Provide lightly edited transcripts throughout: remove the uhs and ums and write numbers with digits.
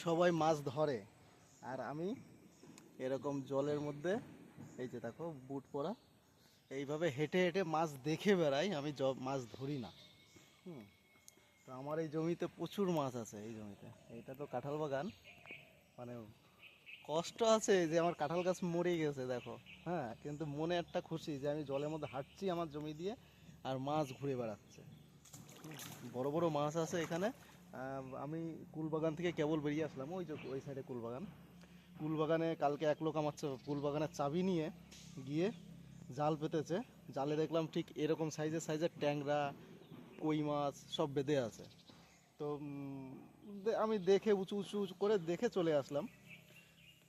সবাই মাছ ধরে, আর আমি এরকম জলের মধ্যে, এই যে দেখো বুট পরা, এইভাবে হেঁটে হেঁটে মাছ দেখে বেড়াই, আমি মাছ ধরি না। হুম। তো আমার এই জমিতে প্রচুর মাছ আছে। এই জমিতে, এইটা তো কাঁঠাল বাগান, মানে কষ্ট আছে যে আমার কাঁঠাল গাছ মরে গেছে দেখো। হ্যাঁ, কিন্তু মনে একটা খুশি যে আমি জলের মধ্যে হাঁটছি আমার জমি দিয়ে, আর মাছ ঘুরে বেড়াচ্ছে। বড় বড় মাছ আছে এখানে। আমি কুলবাগান থেকে কেবল বেরিয়ে আসলাম, ওই যে ওই সাইডে কুলবাগান। কুলবাগানে কালকে এক লোক আমার কুলবাগানের চাবি নিয়ে গিয়ে জাল পেতেছে। জালে দেখলাম ঠিক এরকম সাইজের সাইজের ট্যাংরা, কই মাছ সব বেঁধে আছে। তো আমি দেখে উঁচু উঁচু উঁচু করে দেখে চলে আসলাম।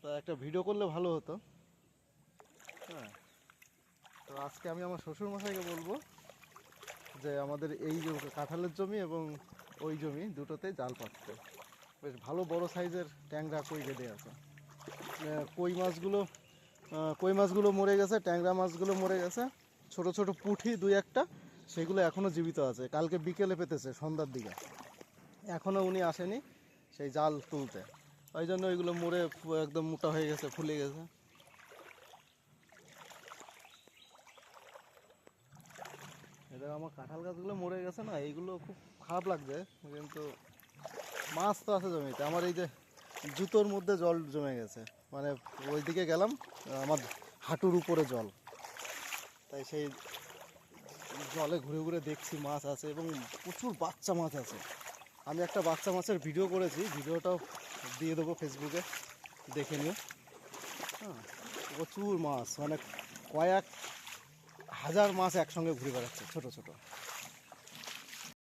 তা একটা ভিডিও করলে ভালো হতো। হ্যাঁ, তো আজকে আমি আমার শ্বশুরমশাইকে বলবো যে আমাদের এই যে কাঁঠালের জমি এবং ওই জমি দুটোতে জাল পাততে। বেশ ভালো বড় সাইজের ট্যাংরা কই বেঁধে আছে। কই মাছগুলো মরে গেছে, ট্যাংরা মাছগুলো মরে গেছে। ছোট ছোট পুঁটি দুই একটা, সেগুলো এখনও জীবিত আছে। কালকে বিকেলে পেতেছে সন্ধ্যার দিকে, এখনও উনি আসেনি সেই জাল তুলতে। ওই জন্য ওইগুলো মরে একদম মোটা হয়ে গেছে, ফুলে গেছে। এটা আমার কাঁঠাল গাছগুলো মরে গেছে না, এইগুলো খুব খারাপ লাগছে। কিন্তু মাছ তো আছে জমিতে। আমার এই যে জুতোর মধ্যে জল জমে গেছে, মানে ওইদিকে গেলাম, আমার হাঁটুর উপরে জল। তাই সেই জলে ঘুরে ঘুরে দেখছি মাছ আছে, এবং প্রচুর বাচ্চা মাছ আছে। আমি একটা বাচ্চা মাছের ভিডিও করেছি, ভিডিওটাও দিয়ে দেবো ফেসবুকে, দেখে নিও। হ্যাঁ, প্রচুর মাছ, মানে কয়েক হাজার মাছ একসঙ্গে ঘুরে বেড়াচ্ছে ছোট ছোট।